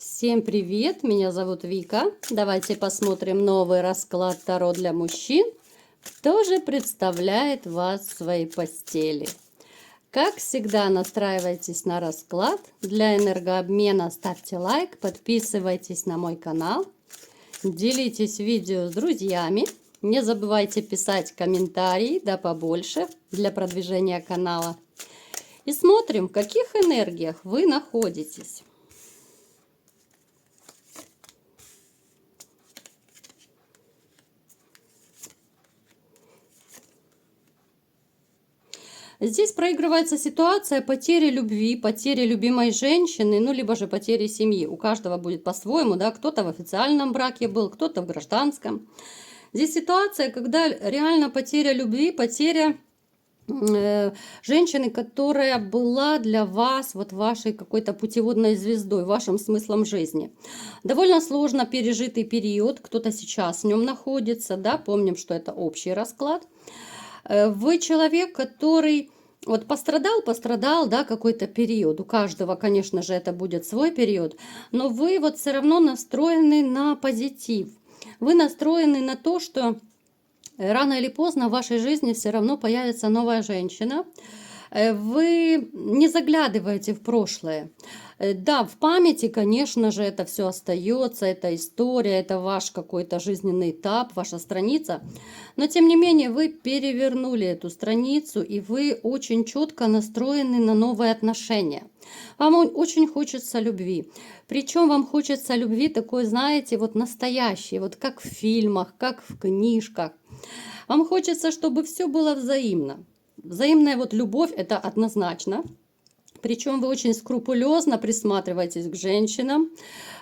Всем привет, меня зовут Вика. Давайте посмотрим новый расклад Таро для мужчин. Кто же представляет вас в своей постели? Как всегда, настраивайтесь на расклад. Для энергообмена ставьте лайк, подписывайтесь на мой канал, делитесь видео с друзьями. Не забывайте писать комментарии, да побольше, для продвижения канала. И смотрим, в каких энергиях вы находитесь. Здесь проигрывается ситуация потери любви, потери любимой женщины, ну, либо же потери семьи. У каждого будет по-своему, да, кто-то в официальном браке был, кто-то в гражданском. Здесь ситуация, когда реально потеря любви, потеря женщины, которая была для вас вот вашей какой-то путеводной звездой, вашим смыслом жизни. Довольно сложно пережитый период, кто-то сейчас в нем находится, да, помним, что это общий расклад. Вы человек, который вот пострадал, да, какой-то период. У каждого, конечно же, это будет свой период, но вы вот все равно настроены на позитив. Вы настроены на то, что рано или поздно в вашей жизни все равно появится новая женщина. Вы не заглядываете в прошлое. Да, в памяти, конечно же, это все остается, это история, это ваш какой-то жизненный этап, ваша страница. Но, тем не менее, вы перевернули эту страницу, и вы очень четко настроены на новые отношения. Вам очень хочется любви. Причем вам хочется любви такой, знаете, вот настоящей, вот как в фильмах, как в книжках. Вам хочется, чтобы все было взаимно. Взаимная вот любовь – это однозначно. Причем вы очень скрупулезно присматриваетесь к женщинам,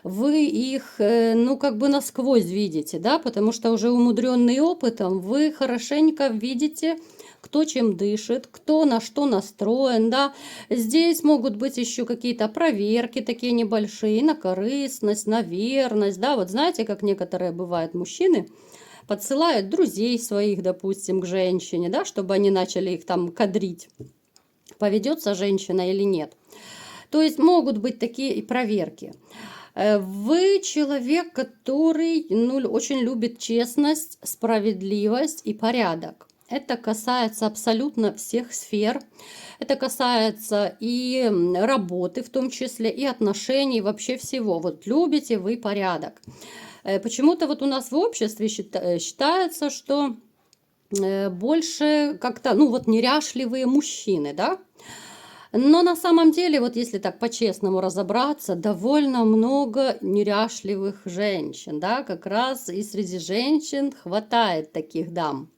вы их, ну, как бы насквозь видите, да, потому что уже умудренный опытом, вы хорошенько видите, кто чем дышит, кто на что настроен, да. Здесь могут быть еще какие-то проверки такие небольшие, на корыстность, на верность, да, вот знаете, как некоторые бывают мужчины, подсылают друзей своих, допустим, к женщине, да, чтобы они начали их там кадрить, поведется женщина или нет. То есть могут быть такие и проверки. Вы человек, который, ну, очень любит честность, справедливость и порядок. Это касается абсолютно всех сфер. Это касается и работы в том числе, и отношений, вообще всего. Вот любите вы порядок. Почему-то вот у нас в обществе считается, что больше как-то, ну вот неряшливые мужчины, да? Но на самом деле, вот если так по-честному разобраться, довольно много неряшливых женщин, да, как раз и среди женщин хватает таких дам.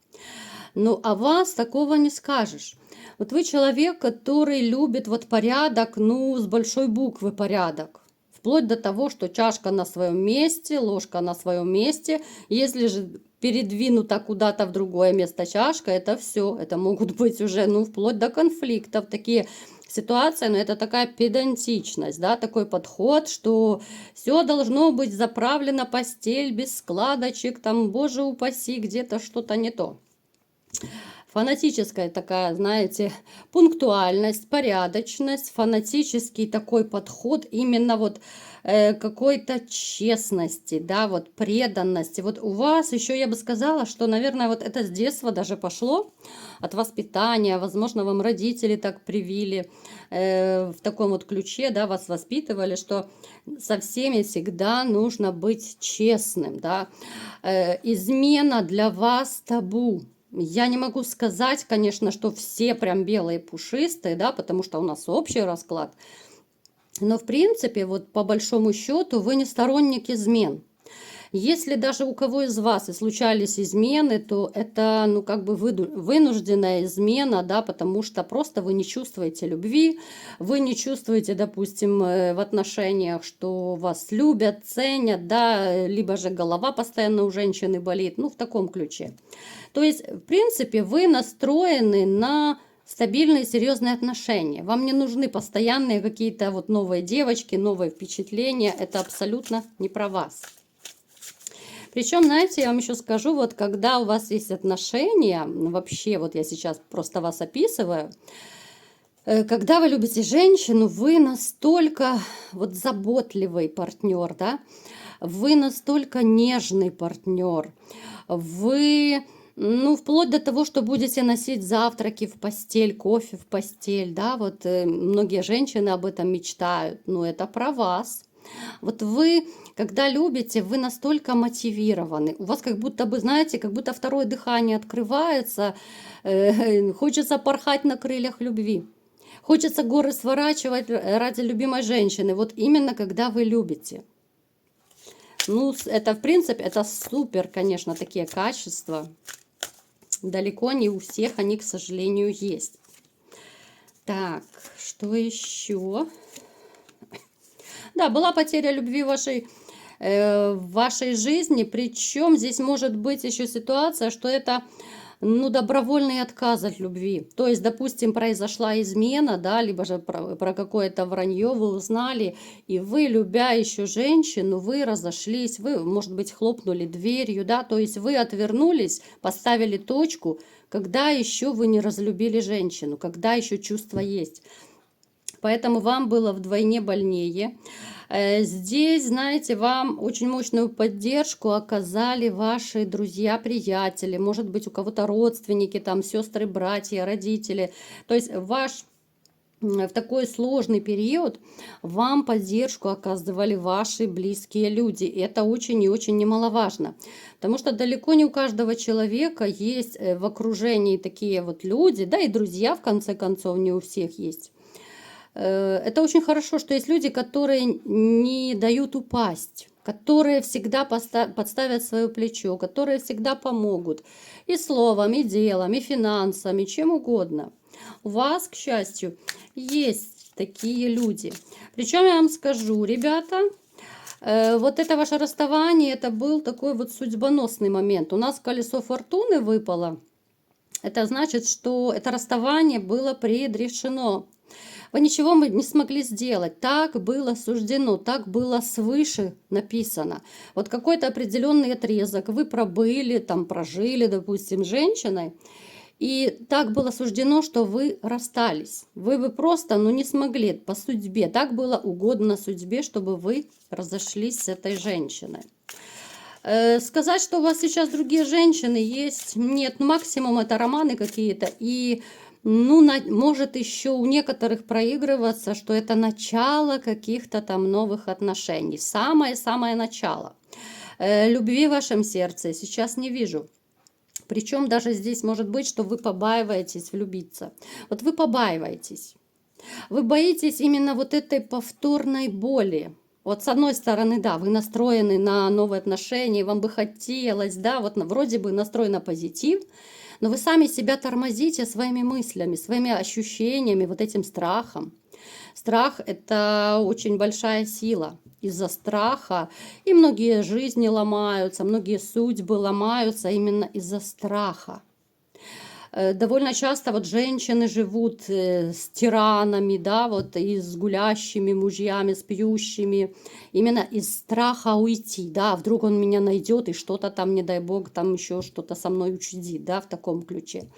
Ну, а вас такого не скажешь. Вот вы человек, который любит вот порядок, ну, с большой буквы порядок. Вплоть до того, что чашка на своем месте, ложка на своем месте. Если же передвинута куда-то в другое место чашка, это все. Это могут быть уже, ну, вплоть до конфликтов, такие ситуации, но это такая педантичность, да, такой подход, что все должно быть заправлено, постель без складочек, там, боже упаси, где-то что-то не то. Фанатическая такая, знаете, пунктуальность, порядочность, фанатический такой подход именно вот какой-то честности, да, вот преданности. Вот у вас еще, я бы сказала, что, наверное, вот это с детства даже пошло от воспитания, возможно, вам родители так привили в таком вот ключе, да, вас воспитывали, что со всеми всегда нужно быть честным, да. Измена для вас табу. Я не могу сказать, конечно, что все прям белые пушистые, да, потому что у нас общий расклад. Но, в принципе, вот по большому счету вы не сторонник измен. Если даже у кого из вас и случались измены, то это, ну, как бы вынужденная измена, да, потому что просто вы не чувствуете любви, вы не чувствуете, допустим, в отношениях, что вас любят, ценят, да, либо же голова постоянно у женщины болит, ну, в таком ключе. То есть, в принципе, вы настроены на стабильные, серьезные отношения. Вам не нужны постоянные какие-то вот новые девочки, новые впечатления. Это абсолютно не про вас. Причем, знаете, я вам еще скажу, вот когда у вас есть отношения, вообще, вот я сейчас просто вас описываю, Когда вы любите женщину, вы настолько вот заботливый партнер, да? Вы настолько нежный партнер. Вы, ну, вплоть до того, что будете носить завтраки в постель, кофе в постель, да, вот многие женщины об этом мечтают, но это про вас. Вот вы, когда любите, вы настолько мотивированы. У вас как будто бы, знаете, как будто второе дыхание открывается, хочется порхать на крыльях любви. Хочется горы сворачивать ради любимой женщины. Вот именно когда вы любите. Ну, это, в принципе, это супер, конечно, такие качества. Далеко не у всех они, к сожалению, есть. Так, что еще? Да, была потеря любви в вашей жизни. Причем здесь может быть еще ситуация, что это, ну, добровольный отказ от любви. То есть, допустим, произошла измена, да, либо же про какое-то вранье вы узнали, и вы, любя еще женщину, вы разошлись, вы, может быть, хлопнули дверью, да, то есть вы отвернулись, поставили точку, когда еще вы не разлюбили женщину, когда еще чувство есть. Поэтому вам было вдвойне больнее. Здесь, знаете, вам очень мощную поддержку оказали ваши друзья, приятели, может быть, у кого-то родственники, там, сестры, братья, родители. То есть в такой сложный период вам поддержку оказывали ваши близкие люди. И это очень и очень немаловажно. Потому что далеко не у каждого человека есть в окружении такие вот люди, да и друзья, в конце концов, не у всех есть. Это очень хорошо, что есть люди, которые не дают упасть, которые всегда подставят свое плечо, которые всегда помогут и словом, и делом, и финансами, чем угодно. У вас, к счастью, есть такие люди. Причем я вам скажу, ребята, вот это ваше расставание, это был такой вот судьбоносный момент. У нас колесо фортуны выпало. Это значит, что это расставание было предрешено. Вы ничего не смогли сделать. Так было суждено, так было свыше написано. Вот какой-то определенный отрезок вы пробыли, там прожили, допустим, с женщиной, и так было суждено, что вы расстались. Вы бы просто, ну, не смогли по судьбе. Так было угодно судьбе, чтобы вы разошлись с этой женщиной. Сказать, что у вас сейчас другие женщины есть, нет, ну, максимум это романы какие-то, и ну, может еще у некоторых проигрываться, что это начало каких-то там новых отношений, самое-самое начало. Любви в вашем сердце сейчас не вижу. Причем даже здесь может быть, что вы побаиваетесь влюбиться. Вот вы побаиваетесь. Вы боитесь именно вот этой повторной боли. Вот с одной стороны, да, вы настроены на новые отношения, вам бы хотелось, да, вот вроде бы настроен на позитив, но вы сами себя тормозите своими мыслями, своими ощущениями, вот этим страхом. Страх – это очень большая сила. Из-за страха и многие жизни ломаются, многие судьбы ломаются именно из-за страха. Довольно часто вот женщины живут с тиранами, да, вот и с гулящими мужьями, с пьющими, именно из страха уйти, да, вдруг он меня найдет и что-то там, не дай бог, там еще что-то со мной учудит, да, в таком ключе.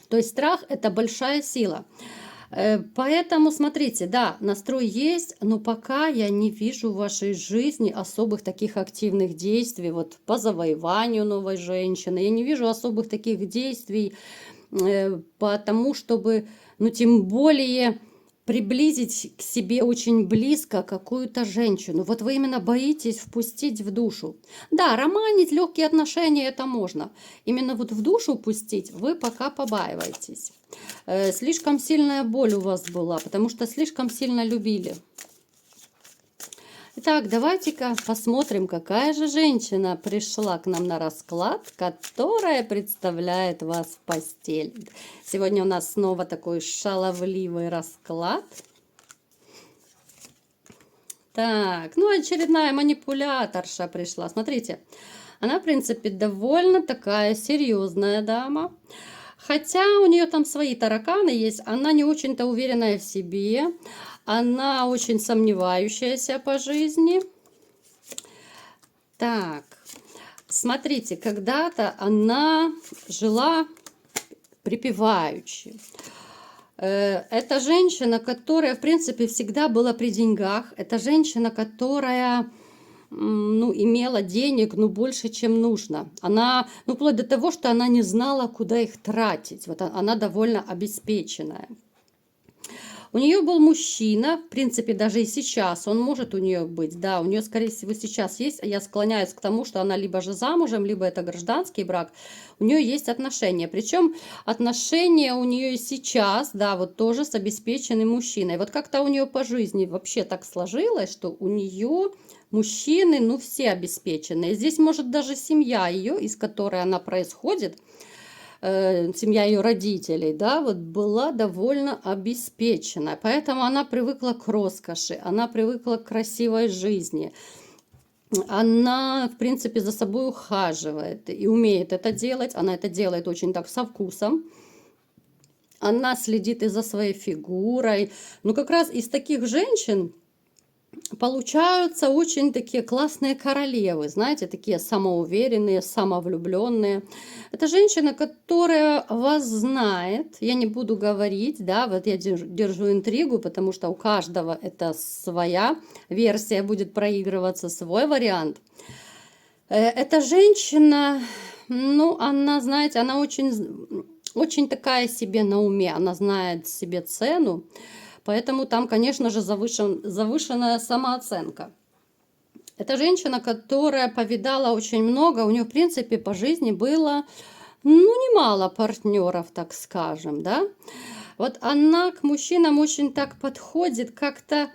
То есть страх – это большая сила. Поэтому, смотрите, да, настрой есть, но пока я не вижу в вашей жизни особых таких активных действий, вот по завоеванию новой женщины. Я не вижу особых таких действий по тому, чтобы, ну, тем более приблизить к себе очень близко какую-то женщину. Вот вы именно боитесь впустить в душу. Да, романить, легкие отношения, это можно. Именно вот в душу пустить вы пока побаиваетесь. Слишком сильная боль у вас была, потому что слишком сильно любили. Итак, давайте-ка посмотрим, какая же женщина пришла к нам на расклад, которая представляет вас в постель. Сегодня у нас снова такой шаловливый расклад. Так, ну очередная манипуляторша пришла. Смотрите, она, в принципе, довольно такая серьезная дама. Хотя у нее там свои тараканы есть, она не очень-то уверенная в себе, она очень сомневающаяся по жизни. Так, смотрите, когда-то она жила припеваючи. Это женщина, которая, в принципе, всегда была при деньгах. Это женщина, которая ну, имела денег, ну, больше, чем нужно. Она, ну, вплоть до того, что она не знала, куда их тратить. Вот она довольно обеспеченная. У нее был мужчина, в принципе, даже и сейчас он может у нее быть, да, у нее, скорее всего, сейчас есть, я склоняюсь к тому, что она либо же замужем, либо это гражданский брак, у нее есть отношения, причем отношения у нее и сейчас, да, вот тоже с обеспеченным мужчиной. Вот как-то у нее по жизни вообще так сложилось, что у нее мужчины, ну, все обеспеченные. Здесь может даже семья ее, из которой она происходит, семья ее родителей, да, вот была довольно обеспечена. Поэтому она привыкла к роскоши, она привыкла к красивой жизни. Она, в принципе, за собой ухаживает и умеет это делать. Она это делает очень так со вкусом. Она следит и за своей фигурой. Но как раз из таких женщин получаются очень такие классные королевы, знаете, такие самоуверенные, самовлюбленные. Это женщина, которая вас знает. Я не буду говорить, да, вот я держу интригу, потому что у каждого это своя версия будет проигрываться, свой вариант. Эта женщина, ну, она, знаете, она очень такая себе на уме, она знает себе цену. Поэтому там, конечно же, завышенная самооценка. Это женщина, которая повидала очень много, у нее, в принципе, по жизни было, ну, немало партнеров, так скажем, да. Вот она к мужчинам очень так подходит, как-то,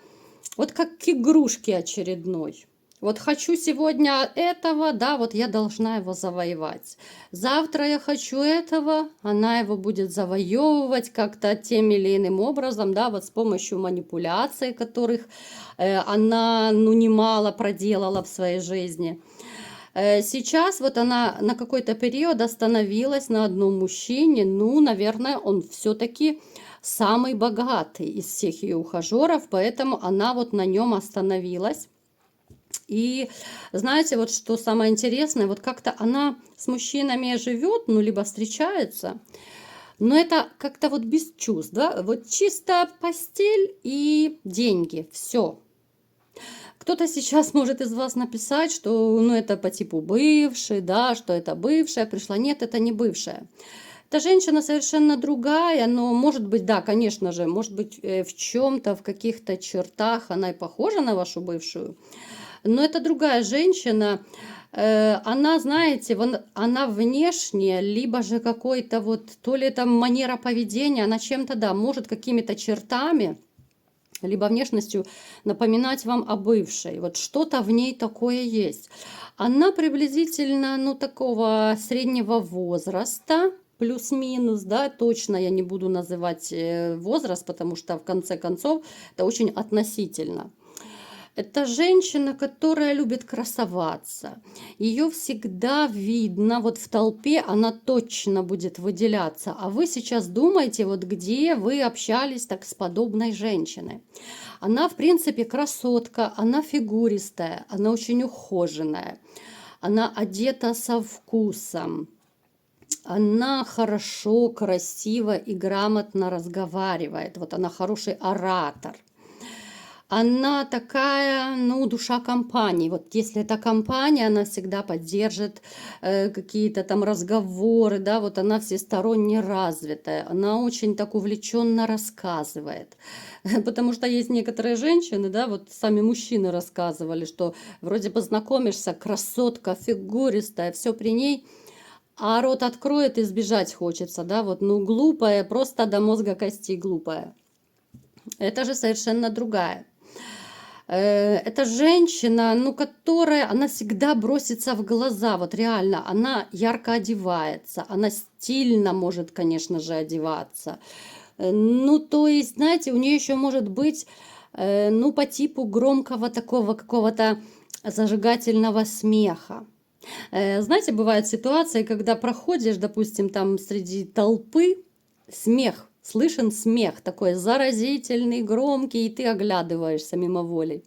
вот как к игрушке очередной. Вот хочу сегодня этого, да, вот я должна его завоевать. Завтра я хочу этого, она его будет завоевывать как-то тем или иным образом, да, вот с помощью манипуляций, которых она, ну, немало проделала в своей жизни. Сейчас вот она на какой-то период остановилась на одном мужчине, ну, наверное, он все-таки самый богатый из всех ее ухажеров, поэтому она вот на нем остановилась. И знаете, вот что самое интересное, вот как-то она с мужчинами живет, ну, либо встречается, но это как-то вот без чувств, да, вот чисто постель и деньги, все. Кто-то сейчас может из вас написать, что, ну, это по типу бывший, да, что это бывшая пришла. Нет, это не бывшая. Эта женщина совершенно другая, но может быть, да, конечно же, может быть, в чем-то, в каких-то чертах она и похожа на вашу бывшую. Но это другая женщина, она, знаете, она внешне, либо же какой-то вот, то ли это манера поведения, она чем-то, да, может какими-то чертами, либо внешностью напоминать вам о бывшей. Вот что-то в ней такое есть. Она приблизительно, ну, такого среднего возраста, плюс-минус, да, точно я не буду называть возраст, потому что в конце концов это очень относительно. Это женщина, которая любит красоваться. Ее всегда видно, вот в толпе она точно будет выделяться. А вы сейчас думаете, вот где вы общались так с подобной женщиной. Она, в принципе, красотка, она фигуристая, она очень ухоженная. Она одета со вкусом. Она хорошо, красиво и грамотно разговаривает. Вот она хороший оратор. Она такая, ну, душа компании. Вот если это компания, она всегда поддержит какие-то там разговоры, да, вот она всесторонне развитая, она очень так увлеченно рассказывает. Потому что есть некоторые женщины, да, вот сами мужчины рассказывали, что вроде познакомишься, красотка, фигуристая, все при ней, а рот откроет и сбежать хочется, да, вот, ну, глупая, просто до мозга костей глупая. Это же совершенно другая. Это женщина, ну, которая, она всегда бросится в глаза, вот реально, она ярко одевается, она стильно может, конечно же, одеваться. Ну, то есть, знаете, у нее еще может быть, ну, по типу громкого такого какого-то зажигательного смеха. Знаете, бывают ситуации, когда проходишь, допустим, там среди толпы, смех, слышен смех такой заразительный, громкий, и ты оглядываешься мимоволей.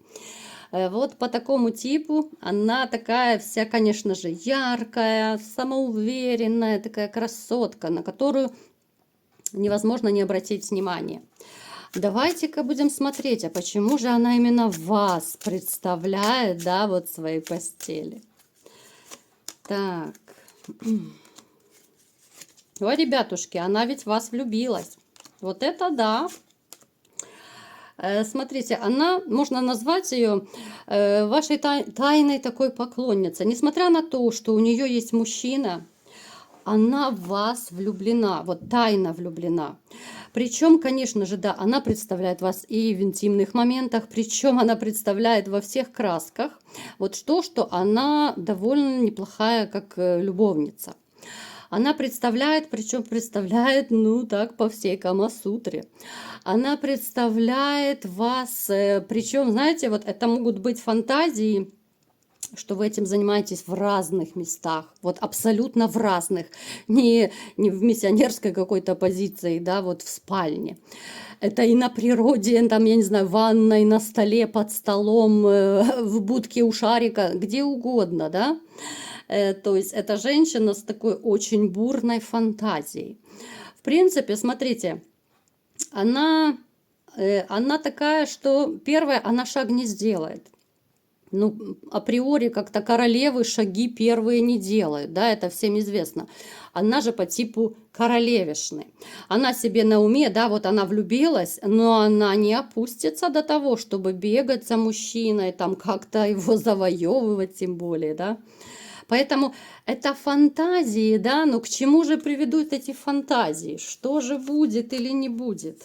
Вот по такому типу она такая вся, конечно же, яркая, самоуверенная, такая красотка, на которую невозможно не обратить внимание. Давайте-ка будем смотреть, а почему же она именно вас представляет, да, вот в своей постели. Так. О, ребятушки, она ведь в вас влюбилась. Вот это да. Смотрите, она, можно назвать ее вашей тайной такой поклонницей. Несмотря на то, что у нее есть мужчина, она в вас влюблена, вот тайно влюблена. Причем, конечно же, да, она представляет вас и в интимных моментах, причем она представляет во всех красках. Вот что она довольно неплохая как любовница. Она представляет, причем представляет, ну так, по всей Камасутре. Она представляет вас, причем, знаете, вот это могут быть фантазии, что вы этим занимаетесь в разных местах, вот абсолютно в разных, не в миссионерской какой-то позиции, да, вот в спальне. Это и на природе, там, я не знаю, в ванной, на столе, под столом, в будке у шарика, где угодно, да. То есть это женщина с такой очень бурной фантазией. В принципе, смотрите, она такая, что первое, она шаг не сделает. Ну, априори как-то королевы шаги первые не делают, да, это всем известно. Она же по типу королевишны. Она себе на уме, да, вот она влюбилась, но она не опустится до того, чтобы бегать за мужчиной, там как-то его завоевывать тем более, да. Поэтому это фантазии, да, но к чему же приведут эти фантазии? Что же будет или не будет?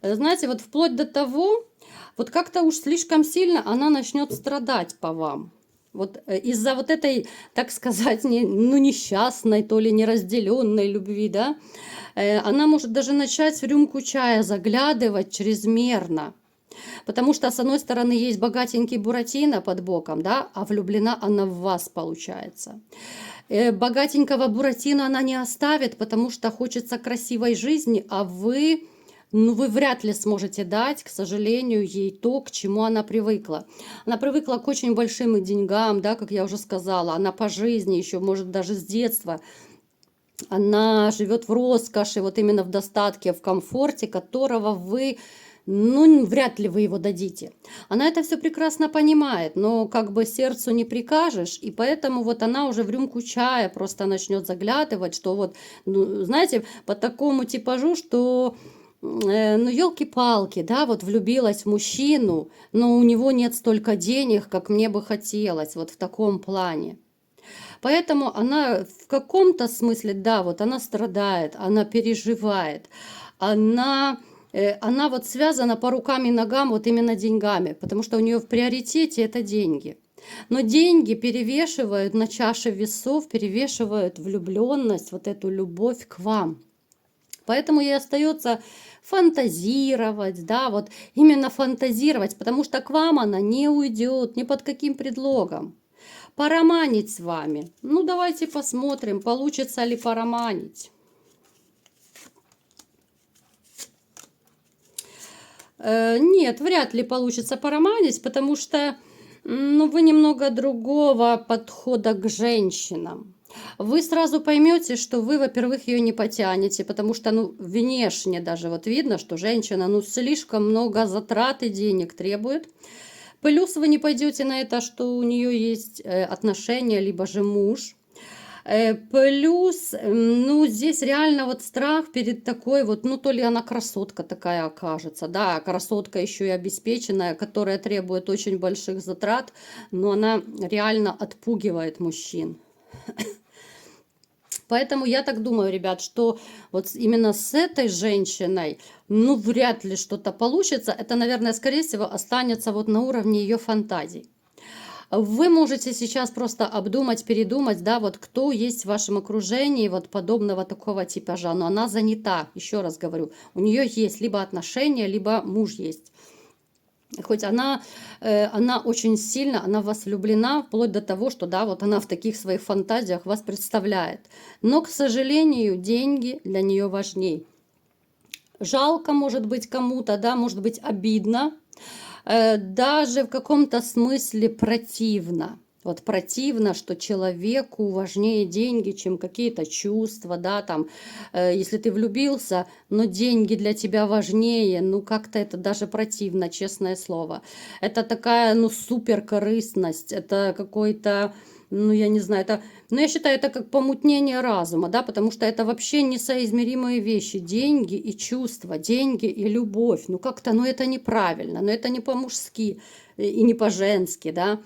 Знаете, вот вплоть до того, вот как-то уж слишком сильно она начнет страдать по вам. Вот из-за вот этой, так сказать, ну, несчастной, то ли неразделенной любви, да, она может даже начать в рюмку чая заглядывать чрезмерно. Потому что, с одной стороны, есть богатенький Буратино под боком, да, а влюблена она в вас, получается. Богатенького Буратино она не оставит, потому что хочется красивой жизни, а вы, ну, вы вряд ли сможете дать, к сожалению, ей то, к чему она привыкла. Она привыкла к очень большим деньгам, да, как я уже сказала, она по жизни еще, может, даже с детства. Она живет в роскоши, вот именно в достатке, в комфорте, которого вы, ну, вряд ли вы его дадите. Она это все прекрасно понимает, но как бы сердцу не прикажешь, и поэтому вот она уже в рюмку чая просто начнет заглядывать, что вот, ну, знаете, по такому типажу, что, ну, елки-палки, да, вот влюбилась в мужчину, но у него нет столько денег, как мне бы хотелось, вот в таком плане. Поэтому она в каком-то смысле, да, вот она страдает, она переживает, она, она вот связана по рукам и ногам вот именно деньгами, потому что у нее в приоритете это деньги. Но деньги перевешивают на чаше весов, перевешивают влюбленность, вот эту любовь к вам. Поэтому ей остается фантазировать, да, вот именно фантазировать, потому что к вам она не уйдет ни под каким предлогом. Пороманить с вами. Ну, давайте посмотрим, получится ли пороманить. Нет, вряд ли получится пороманить, потому что, ну, вы немного другого подхода к женщинам. Вы сразу поймете, что вы, во-первых, ее не потянете, потому что, ну, внешне даже вот видно, что женщина, ну, слишком много затрат и денег требует. Плюс вы не пойдете на это, что у нее есть отношения, либо же муж. Плюс, ну, здесь реально вот страх перед такой вот, ну, то ли она красотка такая окажется, да, красотка еще и обеспеченная, которая требует очень больших затрат, но она реально отпугивает мужчин. Поэтому я так думаю, ребят, что вот именно с этой женщиной, ну, вряд ли что-то получится. Это, наверное, скорее всего, останется вот на уровне ее фантазий. Вы можете сейчас просто обдумать, передумать, да, вот кто есть в вашем окружении вот подобного такого типажа. Но она занята, еще раз говорю, у нее есть либо отношения, либо муж есть. Хоть она очень сильно, она в вас влюблена, вплоть до того, что, да, вот она в таких своих фантазиях вас представляет. Но, к сожалению, деньги для нее важней. Жалко, может быть, кому-то, да, может быть, обидно, даже в каком-то смысле противно. Вот противно, что человеку важнее деньги, чем какие-то чувства, да, там, если ты влюбился, но деньги для тебя важнее, ну, как-то это даже противно, честное слово. Это такая, ну, суперкорыстность, это какой-то, ну, я не знаю, это, ну, я считаю, это как помутнение разума, да, потому что это вообще несоизмеримые вещи, деньги и чувства, деньги и любовь, ну, как-то, ну, это неправильно, но это не по-мужски и не по-женски, да.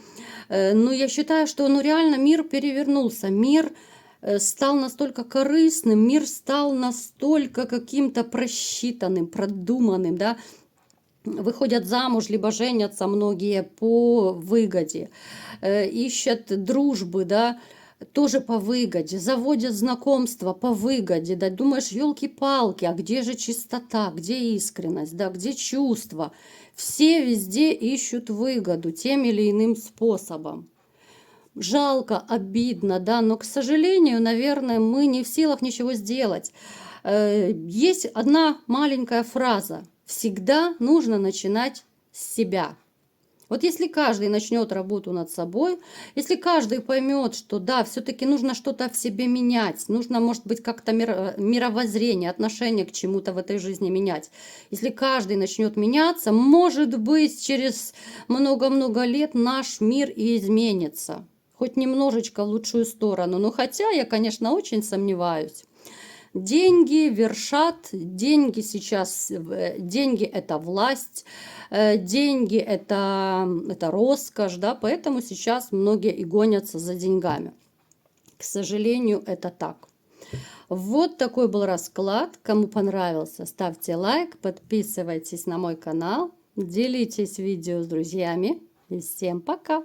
Ну, я считаю, что ну, реально мир перевернулся. Мир стал настолько корыстным, мир стал настолько каким-то просчитанным, продуманным, да. Выходят замуж, либо женятся многие по выгоде, ищут дружбы, да, тоже по выгоде, заводят знакомства по выгоде, да, думаешь, елки-палки, а где же чистота, где искренность, да, где чувства? Все везде ищут выгоду тем или иным способом. Жалко, обидно, да, но, к сожалению, наверное, мы не в силах ничего сделать. Есть одна маленькая фраза: всегда нужно начинать с себя. Вот если каждый начнет работу над собой, если каждый поймет, что да, все-таки нужно что-то в себе менять, нужно, может быть, как-то мировоззрение, отношение к чему-то в этой жизни менять. Если каждый начнет меняться, может быть, через много-много лет наш мир и изменится. Хоть немножечко в лучшую сторону. Но хотя я, конечно, очень сомневаюсь. Деньги вершат, деньги сейчас, деньги это власть, деньги это роскошь, да, поэтому сейчас многие и гонятся за деньгами. К сожалению, это так. Вот такой был расклад. Кому понравился, ставьте лайк, подписывайтесь на мой канал, делитесь видео с друзьями. И всем пока!